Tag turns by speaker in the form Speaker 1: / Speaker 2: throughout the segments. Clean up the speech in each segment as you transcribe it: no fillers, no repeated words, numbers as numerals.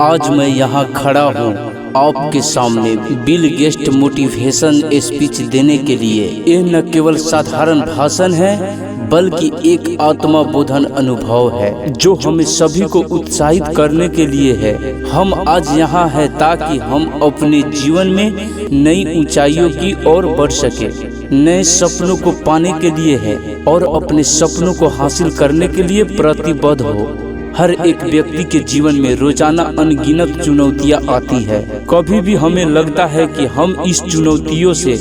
Speaker 1: आज मैं यहाँ खड़ा हूँ आपके सामने बिल गेट्स मोटिवेशन स्पीच देने के लिए। यह न केवल साधारण भाषण है बल्कि एक आत्मा बोधन अनुभव है जो हमें सभी को उत्साहित करने के लिए है। हम आज यहाँ हैं ताकि हम अपने जीवन में नई ऊंचाइयों की ओर बढ़ सके, नए सपनों को पाने के लिए है और अपने सपनों को हासिल करने के लिए प्रतिबद्ध हो। हर एक व्यक्ति के जीवन में रोजाना अनगिनत चुनौतियां आती है। कभी भी हमें लगता है कि हम इस चुनौतियों से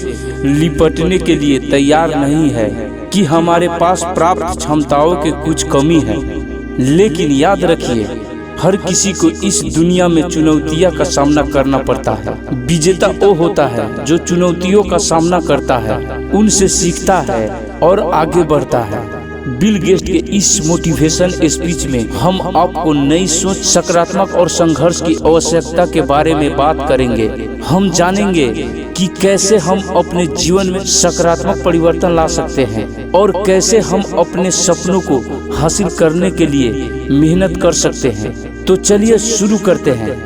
Speaker 1: निपटने के लिए तैयार नहीं है, कि हमारे पास प्राप्त क्षमताओं की कुछ कमी है। लेकिन याद रखिए, हर किसी को इस दुनिया में चुनौतियों का सामना करना पड़ता है। विजेता वो होता है जो चुनौतियों का सामना करता है, उनसे सीखता है और आगे बढ़ता है। बिल गेट्स के इस मोटिवेशन स्पीच में हम आपको नई सोच, सकारात्मक और संघर्ष की आवश्यकता के बारे में बात करेंगे। हम जानेंगे कि कैसे हम अपने जीवन में सकारात्मक परिवर्तन ला सकते हैं और कैसे हम अपने सपनों को हासिल करने के लिए मेहनत कर सकते हैं। तो चलिए शुरू करते हैं।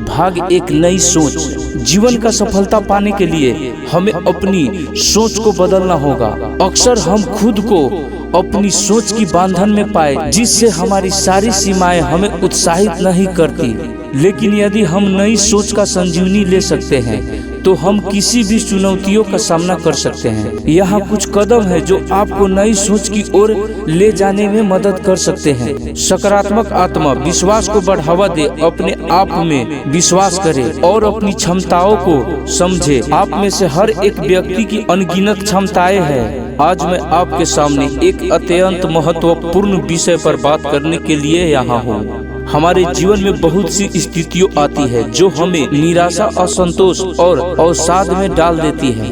Speaker 1: भाग एक, नई सोच। जीवन का सफलता पाने के लिए हमें अपनी सोच को बदलना होगा। अक्सर हम खुद को अपनी सोच की बांधन में पाए, जिससे हमारी सारी सीमाएं हमें उत्साहित नहीं करती। लेकिन यदि हम नई सोच का संजीवनी ले सकते हैं तो हम किसी भी चुनौतियों का सामना कर सकते हैं। यहाँ कुछ कदम है जो आपको नई सोच की ओर ले जाने में मदद कर सकते हैं। सकारात्मक आत्मा विश्वास को बढ़ावा दे, अपने आप में विश्वास करे और अपनी क्षमताओं को समझे। आप में से हर एक व्यक्ति की अनगिनत क्षमताएं हैं। आज मैं आपके सामने एक अत्यंत महत्वपूर्ण विषय पर बात करने के लिए यहाँ हूँ। हमारे जीवन में बहुत सी स्थितियाँ आती है जो हमें निराशा, असंतोष और अवसाद में डाल देती है।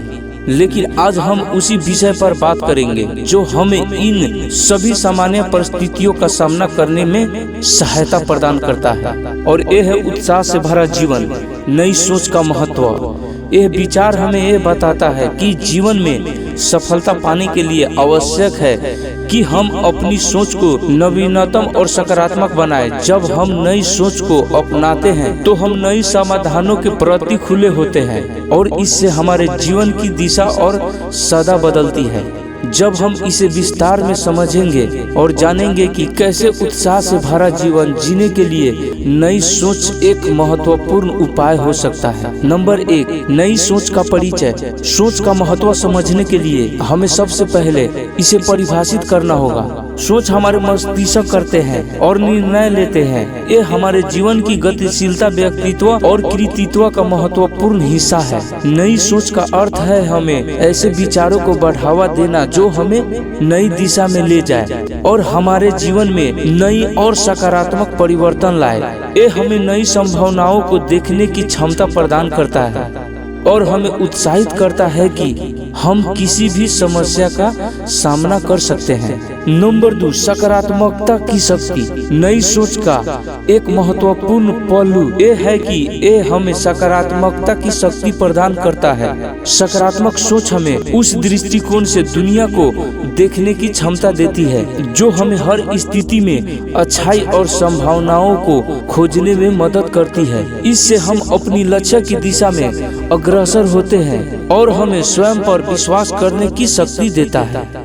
Speaker 1: लेकिन आज हम उसी विषय पर बात करेंगे जो हमें इन सभी सामान्य परिस्थितियों का सामना करने में सहायता प्रदान करता है। और यह है उत्साह से भरा जीवन, नई सोच का महत्व। यह विचार हमें यह बताता है कि जीवन में सफलता पाने के लिए आवश्यक है कि हम अपनी सोच को नवीनतम और सकारात्मक बनाएं। जब हम नई सोच को अपनाते हैं तो हम नई समाधानों के प्रति खुले होते हैं और इससे हमारे जीवन की दिशा और सदा बदलती है। जब हम इसे विस्तार में समझेंगे और जानेंगे कि कैसे उत्साह से भरा जीवन जीने के लिए नई सोच एक महत्वपूर्ण उपाय हो सकता है। नंबर एक, नई सोच का परिचय। सोच का महत्व समझने के लिए हमें सबसे पहले इसे परिभाषित करना होगा। सोच हमारे मस्तिष्क करते हैं और निर्णय लेते हैं। ये हमारे जीवन की गतिशीलता, व्यक्तित्व और कृतित्व का महत्वपूर्ण हिस्सा है। नई सोच का अर्थ है हमें ऐसे विचारों को बढ़ावा देना जो हमें नई दिशा में ले जाए और हमारे जीवन में नई और सकारात्मक परिवर्तन लाए। ये हमें नई संभावनाओं को देखने की क्षमता प्रदान करता है और हमें उत्साहित करता है कि हम किसी भी समस्या का सामना कर सकते हैं। नंबर 2, सकारात्मकता की शक्ति। नई सोच का एक महत्वपूर्ण पहलू ये है कि ये हमें सकारात्मकता की शक्ति प्रदान करता है। सकारात्मक सोच हमें उस दृष्टिकोण से दुनिया को देखने की क्षमता देती है जो हमें हर स्थिति में अच्छाई और संभावनाओं को खोजने में मदद करती है। इससे हम अपनी लक्ष्य की दिशा में अग्रसर होते हैं और हमें स्वयं पर विश्वास करने की शक्ति देता है।